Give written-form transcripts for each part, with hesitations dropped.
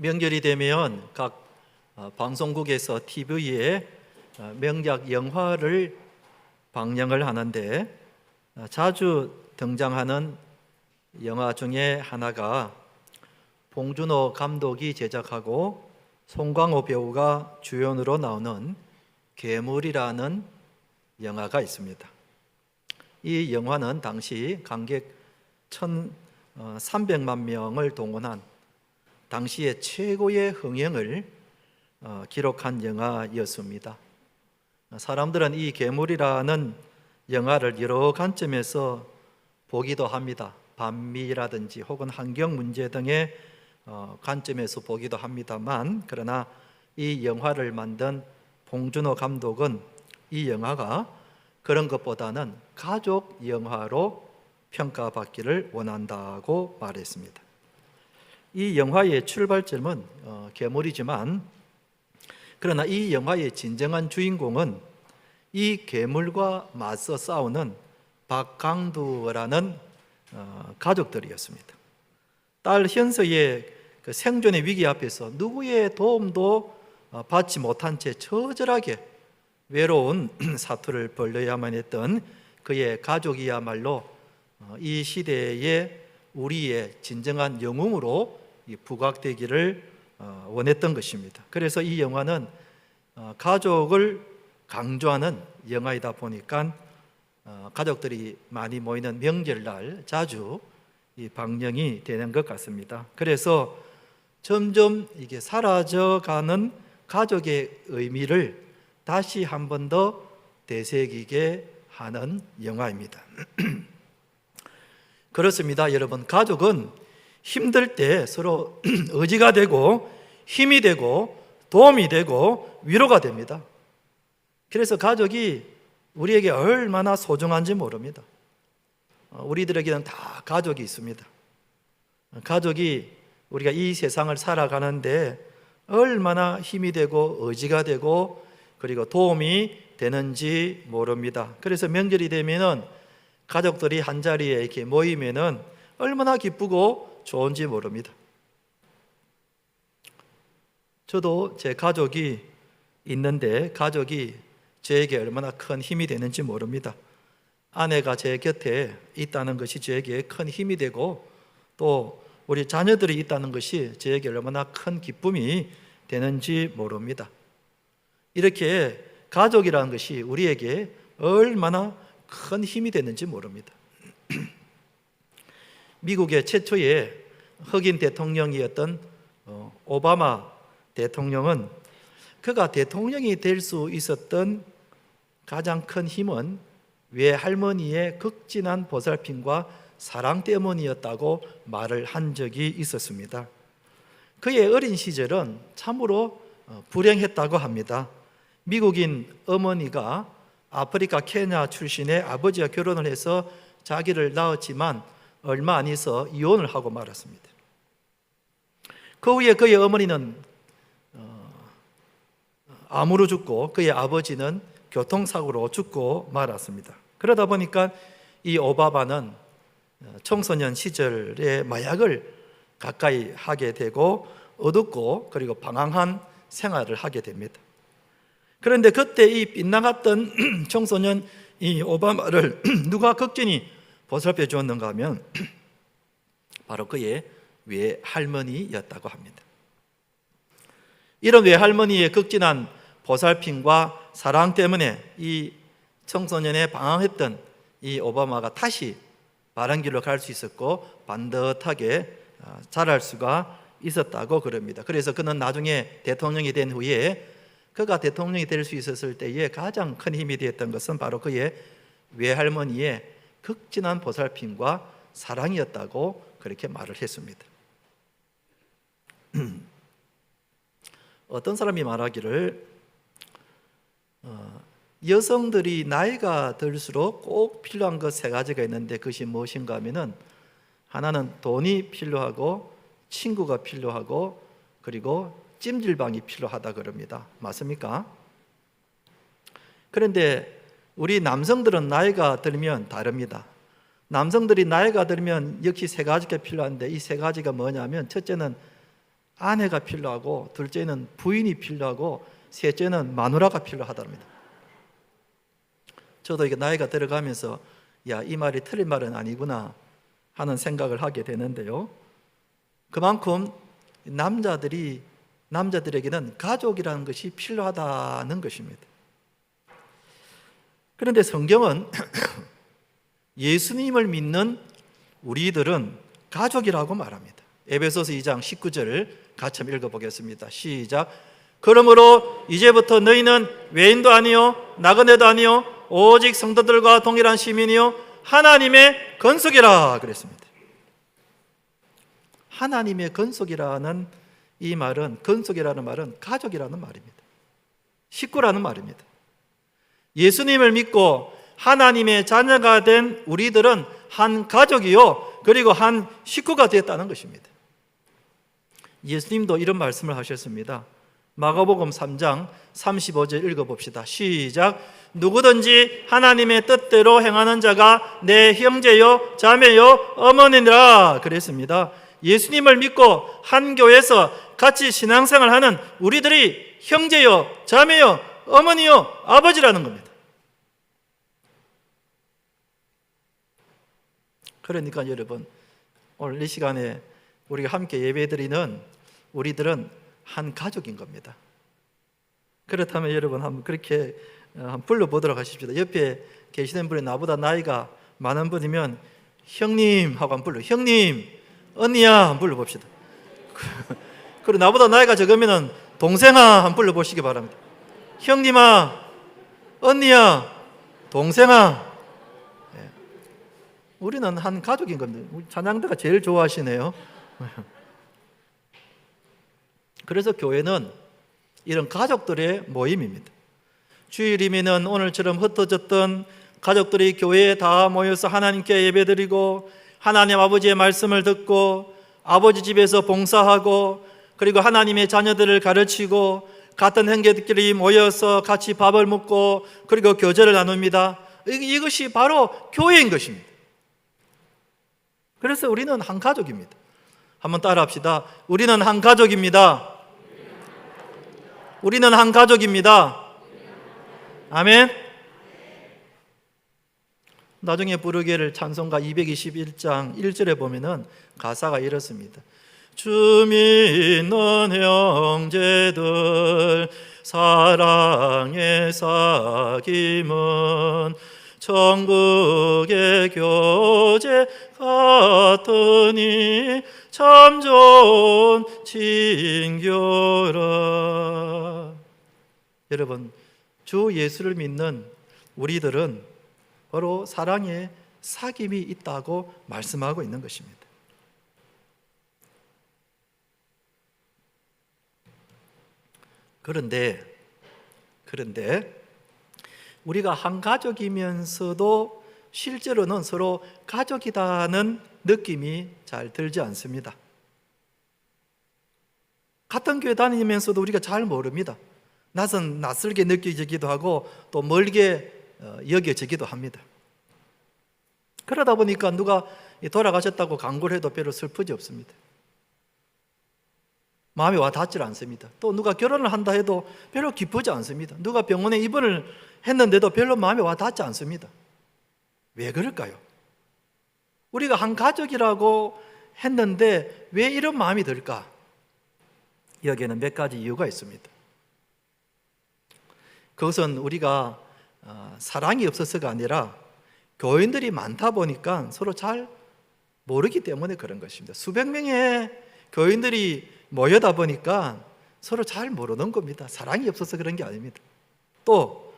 명절이 되면 각 방송국에서 TV에 명작 영화를 방영을 하는데 자주 등장하는 영화 중에 하나가 봉준호 감독이 제작하고 송강호 배우가 주연으로 나오는 괴물이라는 영화가 있습니다. 이 영화는 당시 관객 1,300만 명을 동원한 당시의 최고의 흥행을 기록한 영화였습니다. 사람들은 이 괴물이라는 영화를 여러 관점에서 보기도 합니다. 반미라든지 혹은 환경 문제 등의 관점에서 보기도 합니다만, 그러나 이 영화를 만든 봉준호 감독은 이 영화가 그런 것보다는 가족 영화로 평가받기를 원한다고 말했습니다. 이 영화의 출발점은 괴물이지만, 그러나 이 영화의 진정한 주인공은 이 괴물과 맞서 싸우는 박강두라는 가족들이었습니다. 딸 현서의 그 생존의 위기 앞에서 누구의 도움도 받지 못한 채 처절하게 외로운 사투를 벌여야만 했던 그의 가족이야말로 이 시대에 우리의 진정한 영웅으로 부각되기를 원했던 것입니다. 그래서 이 영화는 가족을 강조하는 영화이다 보니까 가족들이 많이 모이는 명절날 자주 방영이 되는 것 같습니다. 그래서 점점 이게 사라져가는 가족의 의미를 다시 한 번 더 되새기게 하는 영화입니다. 그렇습니다, 여러분. 가족은 힘들 때 서로 의지가 되고 힘이 되고 도움이 되고 위로가 됩니다. 그래서 가족이 우리에게 얼마나 소중한지 모릅니다. 우리들에게는 다 가족이 있습니다. 가족이 우리가 이 세상을 살아가는데 얼마나 힘이 되고 의지가 되고 그리고 도움이 되는지 모릅니다. 그래서 명절이 되면은 가족들이 한자리에 이렇게 모이면은 얼마나 기쁘고 좋은지 모릅니다. 저도 제 가족이 있는데 가족이 저에게 얼마나 큰 힘이 되는지 모릅니다. 아내가 제 곁에 있다는 것이 저에게 큰 힘이 되고 또 우리 자녀들이 있다는 것이 저에게 얼마나 큰 기쁨이 되는지 모릅니다. 이렇게 가족이라는 것이 우리에게 얼마나 큰 힘이 되는지 모릅니다. 미국의 최초의 흑인 대통령이었던 오바마 대통령은 그가 대통령이 될 수 있었던 가장 큰 힘은 외할머니의 극진한 보살핌과 사랑 때문이었다고 말을 한 적이 있었습니다. 그의 어린 시절은 참으로 불행했다고 합니다. 미국인 어머니가 아프리카 케냐 출신의 아버지와 결혼을 해서 자기를 낳았지만 얼마 안 있어 이혼을 하고 말았습니다. 그 후에 그의 어머니는 암으로 죽고 그의 아버지는 교통사고로 죽고 말았습니다. 그러다 보니까 이 오바마는 청소년 시절에 마약을 가까이 하게 되고 어둡고 그리고 방황한 생활을 하게 됩니다. 그런데 그때 이 빗나갔던 청소년 이 오바마를 누가 극진히 보살펴 주었는가 하면 바로 그의 외할머니였다고 합니다. 이런 외할머니의 극진한 보살핌과 사랑 때문에 이 청소년에 방황했던 이 오바마가 다시 바른 길로 갈 수 있었고 반듯하게 자랄 수가 있었다고 그럽니다. 그래서 그는 나중에 대통령이 된 후에 그가 대통령이 될 수 있었을 때에 가장 큰 힘이 되었던 것은 바로 그의 외할머니의 극진한 보살핌과 사랑이었다고 그렇게 말을 했습니다. 어떤 사람이 말하기를 여성들이 나이가 들수록 꼭 필요한 것 세 가지가 있는데 그것이 무엇인가 하면은 하나는 돈이 필요하고 친구가 필요하고 그리고 찜질방이 필요하다 그럽니다. 맞습니까? 그런데 우리 남성들은 나이가 들면 다릅니다. 남성들이 나이가 들면 역시 세 가지가 필요한데 이 세 가지가 뭐냐면 첫째는 아내가 필요하고, 둘째는 부인이 필요하고, 셋째는 마누라가 필요하답니다. 저도 이게 나이가 들어가면서 이 말이 틀린 말은 아니구나 하는 생각을 하게 되는데요. 그만큼 남자들에게는 가족이라는 것이 필요하다는 것입니다. 그런데 성경은 예수님을 믿는 우리들은 가족이라고 말합니다. 에베소서 2장 19절을 같이 한번 읽어보겠습니다. 시작. 그러므로 이제부터 너희는 외인도 아니요 나그네도 아니요 오직 성도들과 동일한 시민이요 하나님의 건속이라 그랬습니다. 하나님의 건속이라는 이 말은, 건속이라는 말은 가족이라는 말입니다. 식구라는 말입니다. 예수님을 믿고 하나님의 자녀가 된 우리들은 한 가족이요 그리고 한 식구가 되었다는 것입니다. 예수님도 이런 말씀을 하셨습니다. 마가복음 3장 35절 읽어봅시다. 시작. 누구든지 하나님의 뜻대로 행하는 자가 내 형제요 자매요 어머니라 그랬습니다. 예수님을 믿고 한 교회에서 같이 신앙생활하는 우리들이 형제요 자매요 어머니요 아버지라는 겁니다. 그러니까 여러분, 오늘 이 시간에 우리가 함께 예배드리는 우리들은 한 가족인 겁니다. 그렇다면 여러분 한번 그렇게 한번 불러보도록 하십시다. 옆에 계시는 분이 나보다 나이가 많은 분이면 형님 하고 한번 불러. 형님, 언니야 한번 불러봅시다. 그리고 나보다 나이가 적으면 동생아 한번 불러보시기 바랍니다. 형님아, 언니야, 동생아. 우리는 한 가족인 겁니다. 우리 찬양대가 제일 좋아하시네요. 그래서 교회는 이런 가족들의 모임입니다. 주일이면 오늘처럼 흩어졌던 가족들이 교회에 다 모여서 하나님께 예배드리고 하나님 아버지의 말씀을 듣고 아버지 집에서 봉사하고 그리고 하나님의 자녀들을 가르치고 같은 형제들끼리 모여서 같이 밥을 먹고 그리고 교제를 나눕니다. 이것이 바로 교회인 것입니다. 그래서 우리는 한 가족입니다. 한번 따라합시다. 우리는 한 가족입니다. 우리는 한 가족입니다. 아멘. 나중에 부르기를 찬송가 221장 1절에 보면은 가사가 이렇습니다. 주 믿는 형제들 사랑의 사귐은 천국의 교제 같으니 참 좋은 친교라. 여러분, 주 예수를 믿는 우리들은 바로 사랑의 사귐이 있다고 말씀하고 있는 것입니다. 그런데 우리가 한 가족이면서도 실제로는 서로 가족이다는 느낌이 잘 들지 않습니다. 같은 교회 다니면서도 우리가 잘 모릅니다. 낯설게 느껴지기도 하고 또 멀게 여겨지기도 합니다. 그러다 보니까 누가 돌아가셨다고 간구를 해도 별로 슬프지 없습니다. 마음이 와 닿질 않습니다. 또 누가 결혼을 한다 해도 별로 기쁘지 않습니다. 누가 병원에 입원을 했는데도 별로 마음이 와 닿지 않습니다. 왜 그럴까요? 우리가 한 가족이라고 했는데 왜 이런 마음이 들까? 여기에는 몇 가지 이유가 있습니다. 그것은 우리가 사랑이 없어서가 아니라 교인들이 많다 보니까 서로 잘 모르기 때문에 그런 것입니다. 수백 명의 교인들이 모여다 보니까 서로 잘 모르는 겁니다. 사랑이 없어서 그런 게 아닙니다. 또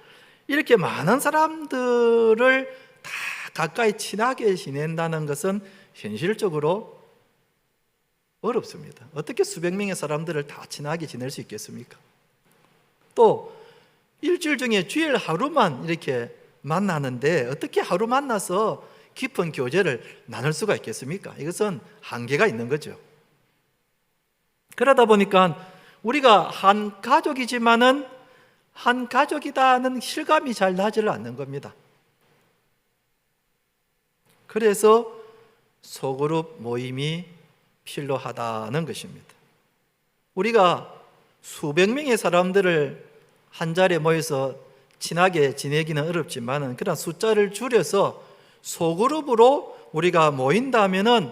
이렇게 많은 사람들을 다 가까이 친하게 지낸다는 것은 현실적으로 어렵습니다. 어떻게 수백 명의 사람들을 다 친하게 지낼 수 있겠습니까? 또 일주일 중에 주일 하루만 이렇게 만나는데 어떻게 하루 만나서 깊은 교제를 나눌 수가 있겠습니까? 이것은 한계가 있는 거죠. 그러다 보니까 우리가 한 가족이지만은 한 가족이다는 실감이 잘 나지를 않는 겁니다. 그래서 소그룹 모임이 필요하다는 것입니다. 우리가 수백 명의 사람들을 한 자리에 모여서 친하게 지내기는 어렵지만 그런 숫자를 줄여서 소그룹으로 우리가 모인다 하면은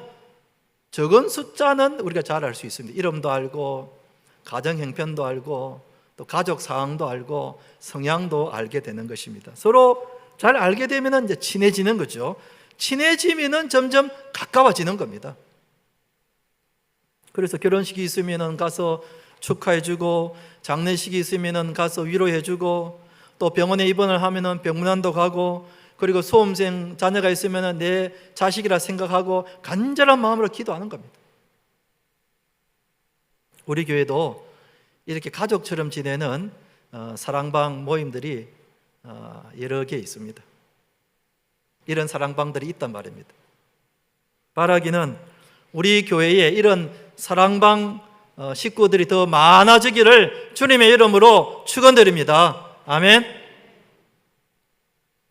적은 숫자는 우리가 잘 알 수 있습니다. 이름도 알고 가정 형편도 알고 또 가족 상황도 알고 성향도 알게 되는 것입니다. 서로 잘 알게 되면은 이제 친해지는 거죠. 친해지면은 점점 가까워지는 겁니다. 그래서 결혼식이 있으면은 가서 축하해주고, 장례식이 있으면은 가서 위로해주고, 또 병원에 입원을 하면은 병문안도 가고, 그리고 수험생 자녀가 있으면은 내 자식이라 생각하고 간절한 마음으로 기도하는 겁니다. 우리 교회도 이렇게 가족처럼 지내는 사랑방 모임들이 여러 개 있습니다. 이런 사랑방들이 있단 말입니다. 바라기는 우리 교회에 이런 사랑방 식구들이 더 많아지기를 주님의 이름으로 축원드립니다. 아멘.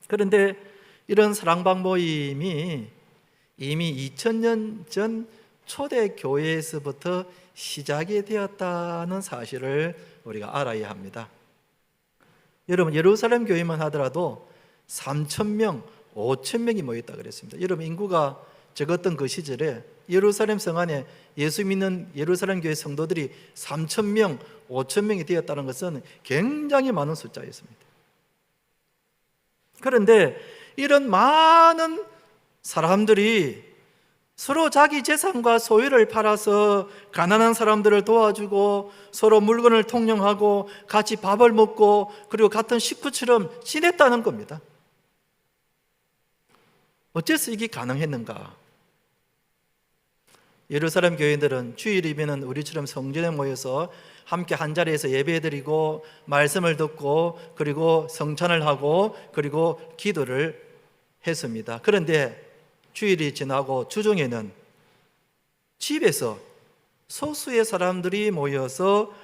그런데 이런 사랑방 모임이 이미 2000년 전 초대교회에서부터 시작이 되었다는 사실을 우리가 알아야 합니다. 여러분, 예루살렘 교회만 하더라도 3,000명, 5,000명이 모였다 그랬습니다. 여러분, 인구가 적었던 그 시절에 예루살렘 성 안에 예수 믿는 예루살렘 교회 성도들이 3,000명, 5,000명이 되었다는 것은 굉장히 많은 숫자였습니다. 그런데 이런 많은 사람들이 서로 자기 재산과 소유를 팔아서 가난한 사람들을 도와주고 서로 물건을 통용하고 같이 밥을 먹고 그리고 같은 식구처럼 지냈다는 겁니다. 어째서 이게 가능했는가? 예루살렘 교인들은 주일이면 우리처럼 성전에 모여서 함께 한 자리에서 예배드리고 말씀을 듣고 그리고 성찬을 하고 그리고 기도를 했습니다. 그런데 주일이 지나고 주중에는 집에서 소수의 사람들이 모여서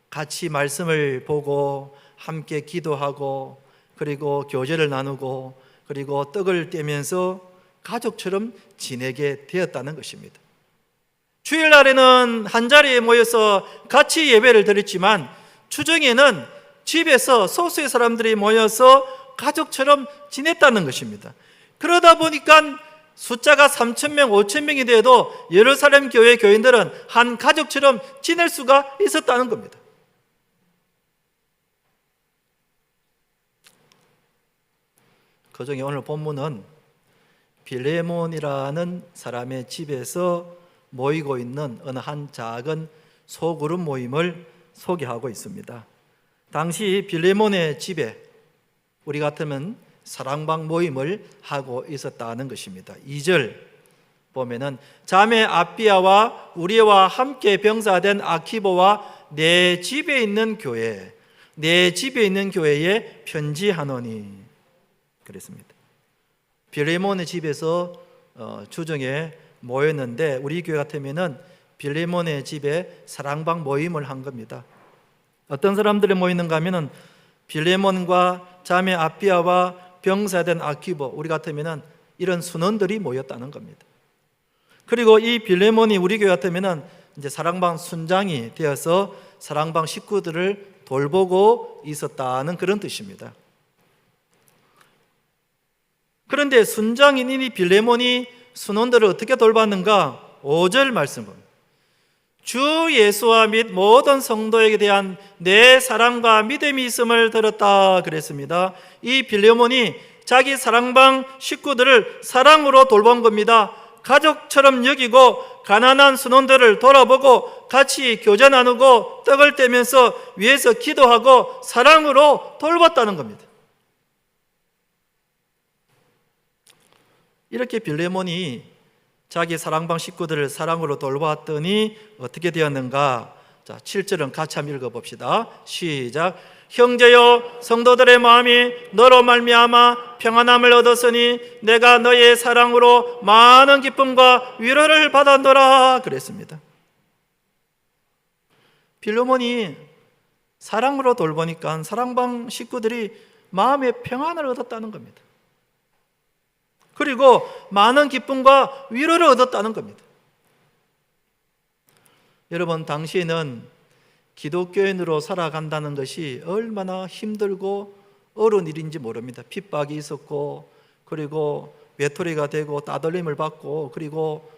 같이 말씀을 보고 함께 기도하고 그리고 교제를 나누고 그리고 떡을 떼면서 가족처럼 지내게 되었다는 것입니다. 주일날에는 한자리에 모여서 같이 예배를 드렸지만 주중에는 집에서 소수의 사람들이 모여서 가족처럼 지냈다는 것입니다. 그러다 보니까 숫자가 3,000명, 5,000명이 돼도 예루살렘 교회 교인들은 한 가족처럼 지낼 수가 있었다는 겁니다. 그중에 오늘 본문은 빌레몬이라는 사람의 집에서 모이고 있는 어느 한 작은 소그룹 모임을 소개하고 있습니다. 당시 빌레몬의 집에 우리 같으면 사랑방 모임을 하고 있었다는 것입니다. 2절 보면은 자매 아비아와 우리와 함께 병사된 아키보와 내 집에 있는 교회에 편지하노니 그랬습니다. 빌레몬의 집에서 주중에 모였는데 우리 교회 같으면은 빌레몬의 집에 사랑방 모임을 한 겁니다. 어떤 사람들이 모이는가 하면은 빌레몬과 자매 아비아와 병사된 아키보, 우리 같으면은 이런 순원들이 모였다는 겁니다. 그리고 이 빌레몬이 우리 교회 같으면은 이제 사랑방 순장이 되어서 사랑방 식구들을 돌보고 있었다는 그런 뜻입니다. 그런데 순장인 이 빌레몬이 순원들을 어떻게 돌봤는가? 5절 말씀 봅니다. 주 예수와 및 모든 성도에게 대한 내 사랑과 믿음이 있음을 들었다 그랬습니다. 이 빌레몬이 자기 사랑방 식구들을 사랑으로 돌본 겁니다. 가족처럼 여기고 가난한 순원들을 돌아보고 같이 교제 나누고 떡을 떼면서 위에서 기도하고 사랑으로 돌봤다는 겁니다. 이렇게 빌레몬이 자기 사랑방 식구들을 사랑으로 돌보았더니 어떻게 되었는가? 자, 7절은 같이 한번 읽어봅시다. 시작. 형제여 성도들의 마음이 너로 말미암아 평안함을 얻었으니 내가 너의 사랑으로 많은 기쁨과 위로를 받았노라 그랬습니다. 빌레몬이 사랑으로 돌보니까 사랑방 식구들이 마음의 평안을 얻었다는 겁니다. 그리고 많은 기쁨과 위로를 얻었다는 겁니다. 여러분, 당시에는 기독교인으로 살아간다는 것이 얼마나 힘들고 어려운 일인지 모릅니다. 핍박이 있었고, 그리고 외톨이가 되고 따돌림을 받고, 그리고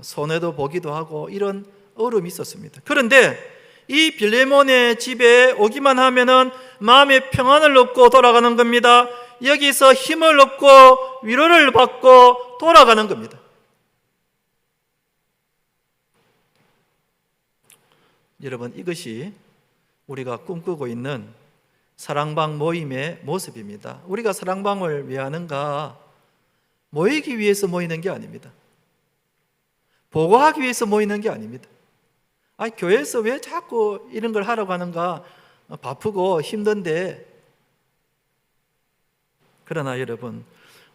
손해도 보기도 하고, 이런 어려움이 있었습니다. 그런데 이 빌레몬의 집에 오기만 하면은 마음의 평안을 얻고 돌아가는 겁니다. 여기서 힘을 얻고 위로를 받고 돌아가는 겁니다. 여러분, 이것이 우리가 꿈꾸고 있는 사랑방 모임의 모습입니다. 우리가 사랑방을 왜 하는가? 모이기 위해서 모이는 게 아닙니다. 보고하기 위해서 모이는 게 아닙니다. 교회에서 왜 자꾸 이런 걸 하라고 하는가? 바쁘고 힘든데. 그러나 여러분,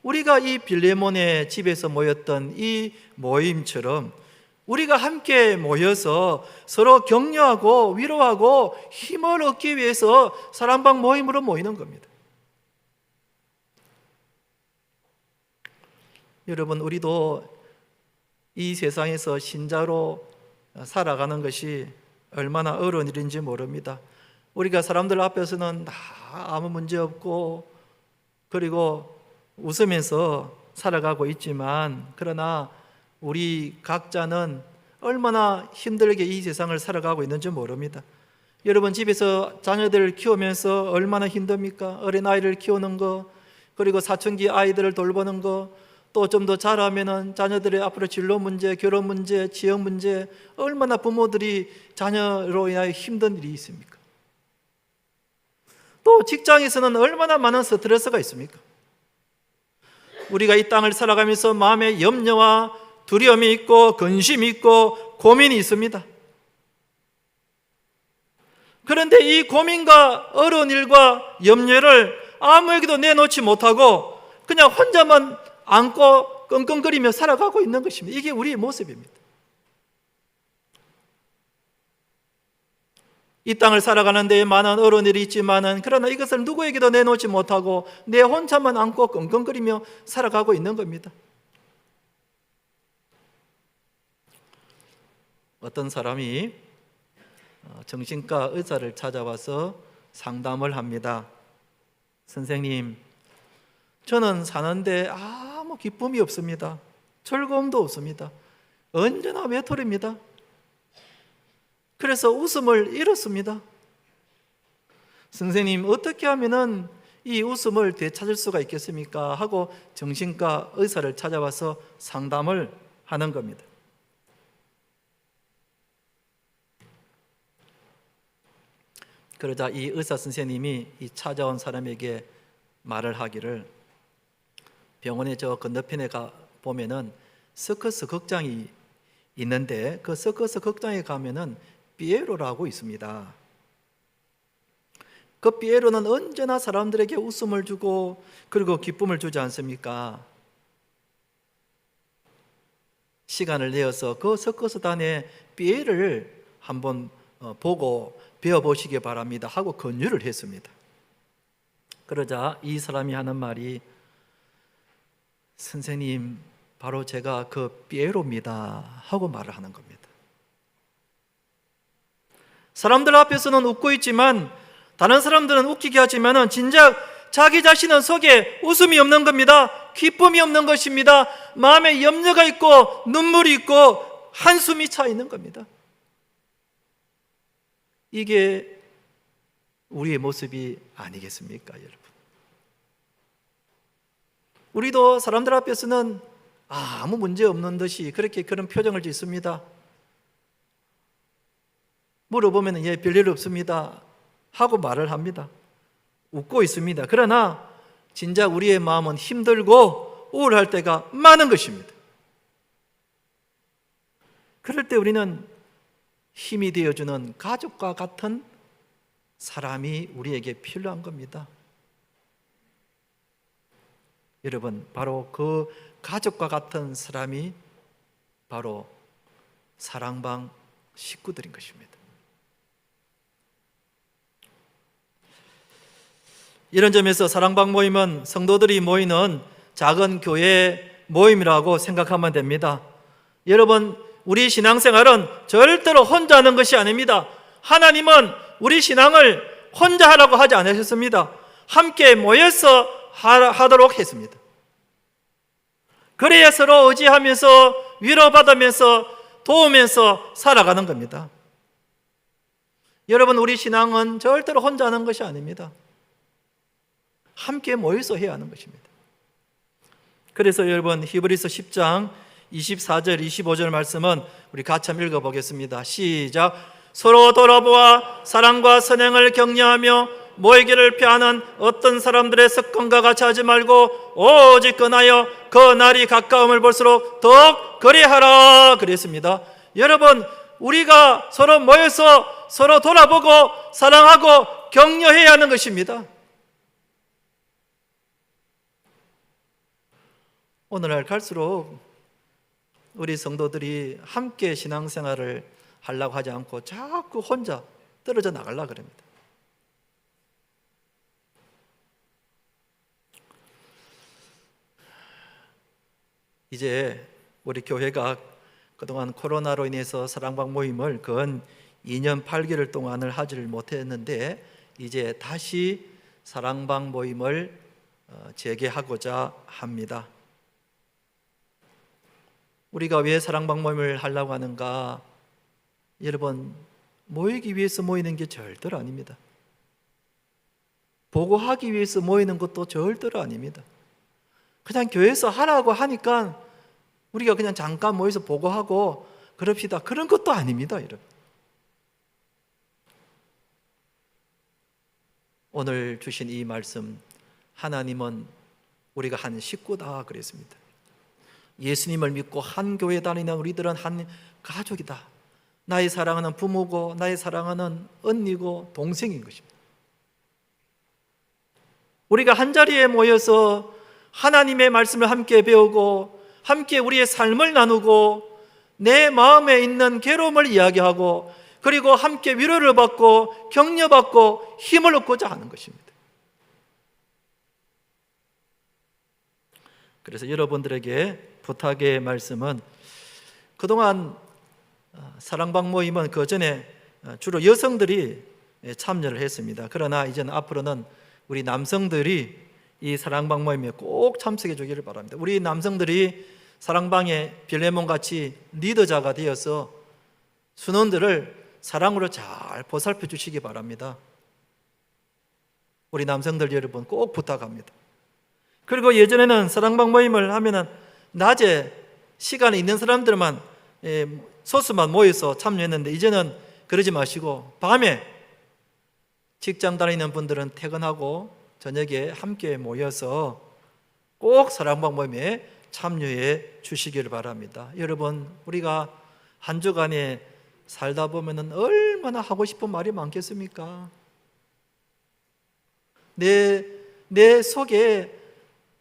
우리가 이 빌레몬의 집에서 모였던 이 모임처럼 우리가 함께 모여서 서로 격려하고 위로하고 힘을 얻기 위해서 사랑방 모임으로 모이는 겁니다. 여러분, 우리도 이 세상에서 신자로 살아가는 것이 얼마나 어려운 일인지 모릅니다. 우리가 사람들 앞에서는 다 아무 문제 없고, 그리고 웃으면서 살아가고 있지만, 그러나 우리 각자는 얼마나 힘들게 이 세상을 살아가고 있는지 모릅니다. 여러분, 집에서 자녀들을 키우면서 얼마나 힘듭니까? 어린아이를 키우는 거, 그리고 사춘기 아이들을 돌보는 거, 또 좀 더 자라면은 자녀들의 앞으로 진로 문제, 결혼 문제, 지역 문제, 얼마나 부모들이 자녀로 인하여 힘든 일이 있습니까? 또 직장에서는 얼마나 많은 스트레스가 있습니까? 우리가 이 땅을 살아가면서 마음에 염려와 두려움이 있고 근심이 있고 고민이 있습니다. 그런데 이 고민과 어려운 일과 염려를 아무에게도 내놓지 못하고 그냥 혼자만 안고 끙끙거리며 살아가고 있는 것입니다. 이게 우리의 모습입니다. 이 땅을 살아가는 데에 많은 어려운 일이 있지만은, 그러나 이것을 누구에게도 내놓지 못하고 내 혼자만 안고 끙끙거리며 살아가고 있는 겁니다. 어떤 사람이 정신과 의사를 찾아와서 상담을 합니다. 선생님, 저는 사는데 아무 기쁨이 없습니다. 즐거움도 없습니다. 언제나 외톨입니다. 그래서 웃음을 잃었습니다. 선생님, 어떻게 하면은 이 웃음을 되찾을 수가 있겠습니까? 하고 정신과 의사를 찾아와서 상담을 하는 겁니다. 그러자 이 의사 선생님이 이 찾아온 사람에게 말을 하기를, 병원의 저 건너편에 가 보면은 서커스 극장이 있는데 그 서커스 극장에 가면은 피에로라고 있습니다. 그 피에로는 언제나 사람들에게 웃음을 주고 그리고 기쁨을 주지 않습니까? 시간을 내어서 그 서커스단의 피에로를 한번 보고 배워보시기 바랍니다 하고 권유를 했습니다. 그러자 이 사람이 하는 말이, 선생님, 바로 제가 그 피에로입니다 하고 말을 하는 겁니다. 사람들 앞에서는 웃고 있지만, 다른 사람들은 웃기게 하지만은 진작 자기 자신은 속에 웃음이 없는 겁니다. 기쁨이 없는 것입니다. 마음에 염려가 있고 눈물이 있고 한숨이 차 있는 겁니다. 이게 우리의 모습이 아니겠습니까, 여러분? 우리도 사람들 앞에서는 아무 문제 없는 듯이 그렇게 그런 표정을 짓습니다. 물어보면 예, 별일 없습니다 하고 말을 합니다. 웃고 있습니다. 그러나 진짜 우리의 마음은 힘들고 우울할 때가 많은 것입니다. 그럴 때 우리는 힘이 되어주는 가족과 같은 사람이 우리에게 필요한 겁니다. 여러분, 바로 그 가족과 같은 사람이 바로 사랑방 식구들인 것입니다. 이런 점에서 사랑방 모임은 성도들이 모이는 작은 교회 모임이라고 생각하면 됩니다. 여러분, 우리 신앙생활은 절대로 혼자 하는 것이 아닙니다. 하나님은 우리 신앙을 혼자 하라고 하지 않으셨습니다. 함께 모여서 하도록 했습니다. 그래야 서로 의지하면서 위로받으면서 도우면서 살아가는 겁니다. 여러분, 우리 신앙은 절대로 혼자 하는 것이 아닙니다. 함께 모여서 해야 하는 것입니다. 그래서 여러분, 히브리서 10장 24절 25절 말씀은 우리 같이 한번 읽어보겠습니다. 시작. 서로 돌아보아 사랑과 선행을 격려하며 모이기를 피하는 어떤 사람들의 습관과 같이 하지 말고 오직 권하여 그 날이 가까움을 볼수록 더욱 그리하라 그랬습니다. 여러분, 우리가 서로 모여서 서로 돌아보고 사랑하고 격려해야 하는 것입니다. 오늘날 갈수록 우리 성도들이 함께 신앙생활을 하려고 하지 않고 자꾸 혼자 떨어져 나가려고 합니다. 이제 우리 교회가 그동안 코로나로 인해서 사랑방 모임을 근 2년 8개월 동안을 하지를 못했는데 이제 다시 사랑방 모임을 재개하고자 합니다. 우리가 왜 사랑방 모임을 하려고 하는가? 여러분, 모이기 위해서 모이는 게 절대로 아닙니다. 보고하기 위해서 모이는 것도 절대로 아닙니다. 그냥 교회에서 하라고 하니까 우리가 그냥 잠깐 모여서 보고하고 그럽시다, 그런 것도 아닙니다. 여러분, 오늘 주신 이 말씀, 하나님은 우리가 한 식구다 그랬습니다. 예수님을 믿고 한 교회 다니는 우리들은 한 가족이다. 나의 사랑하는 부모고 나의 사랑하는 언니고 동생인 것입니다. 우리가 한자리에 모여서 하나님의 말씀을 함께 배우고 함께 우리의 삶을 나누고 내 마음에 있는 괴로움을 이야기하고 그리고 함께 위로를 받고 격려받고 힘을 얻고자 하는 것입니다. 그래서 여러분들에게 부탁의 말씀은, 그동안 사랑방 모임은 그 전에 주로 여성들이 참여를 했습니다. 그러나 이제는 앞으로는 우리 남성들이 이 사랑방 모임에 꼭 참석해 주기를 바랍니다. 우리 남성들이 사랑방의 빌레몬 같이 리더자가 되어서 순원들을 사랑으로 잘 보살펴 주시기 바랍니다. 우리 남성들 여러분 꼭 부탁합니다. 그리고 예전에는 사랑방 모임을 하면은 낮에 시간이 있는 사람들만 소수만 모여서 참여했는데 이제는 그러지 마시고 밤에 직장 다니는 분들은 퇴근하고 저녁에 함께 모여서 꼭 사랑방 모임에 참여해 주시기를 바랍니다. 여러분, 우리가 한 주간에 살다 보면은 얼마나 하고 싶은 말이 많겠습니까? 내 속에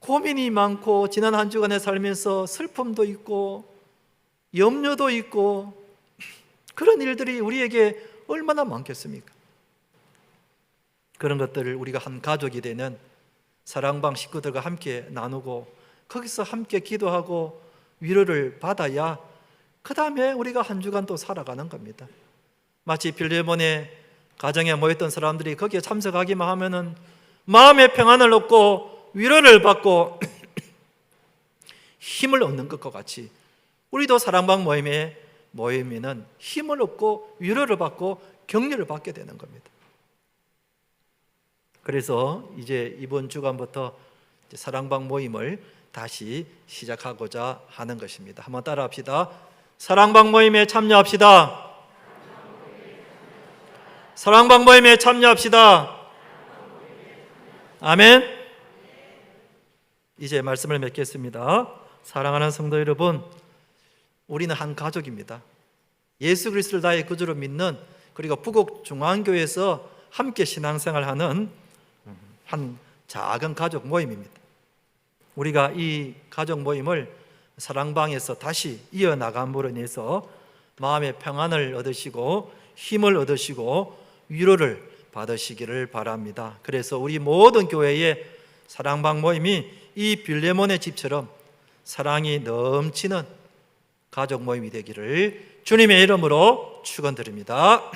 고민이 많고 지난 한 주간에 살면서 슬픔도 있고 염려도 있고 그런 일들이 우리에게 얼마나 많겠습니까? 그런 것들을 우리가 한 가족이 되는 사랑방 식구들과 함께 나누고 거기서 함께 기도하고 위로를 받아야 그 다음에 우리가 한 주간 또 살아가는 겁니다. 마치 빌레몬의 가정에 모였던 사람들이 거기에 참석하기만 하면은 마음의 평안을 얻고 위로를 받고 힘을 얻는 것과 같이 우리도 사랑방 모임에 모이면은 힘을 얻고 위로를 받고 격려를 받게 되는 겁니다. 그래서 이제 이번 주간부터 사랑방 모임을 다시 시작하고자 하는 것입니다. 한번 따라합시다. 사랑방 모임에 참여합시다. 사랑방 모임에 참여합시다. 아멘. 이제 말씀을 맺겠습니다. 사랑하는 성도 여러분, 우리는 한 가족입니다. 예수 그리스도를 나의 구주로 믿는, 그리고 부곡중앙교회에서 함께 신앙생활하는 한 작은 가족 모임입니다. 우리가 이 가족 모임을 사랑방에서 다시 이어나감으로 인해서 마음의 평안을 얻으시고 힘을 얻으시고 위로를 받으시기를 바랍니다. 그래서 우리 모든 교회의 사랑방 모임이 이 빌레몬의 집처럼 사랑이 넘치는 가족 모임이 되기를 주님의 이름으로 축원드립니다.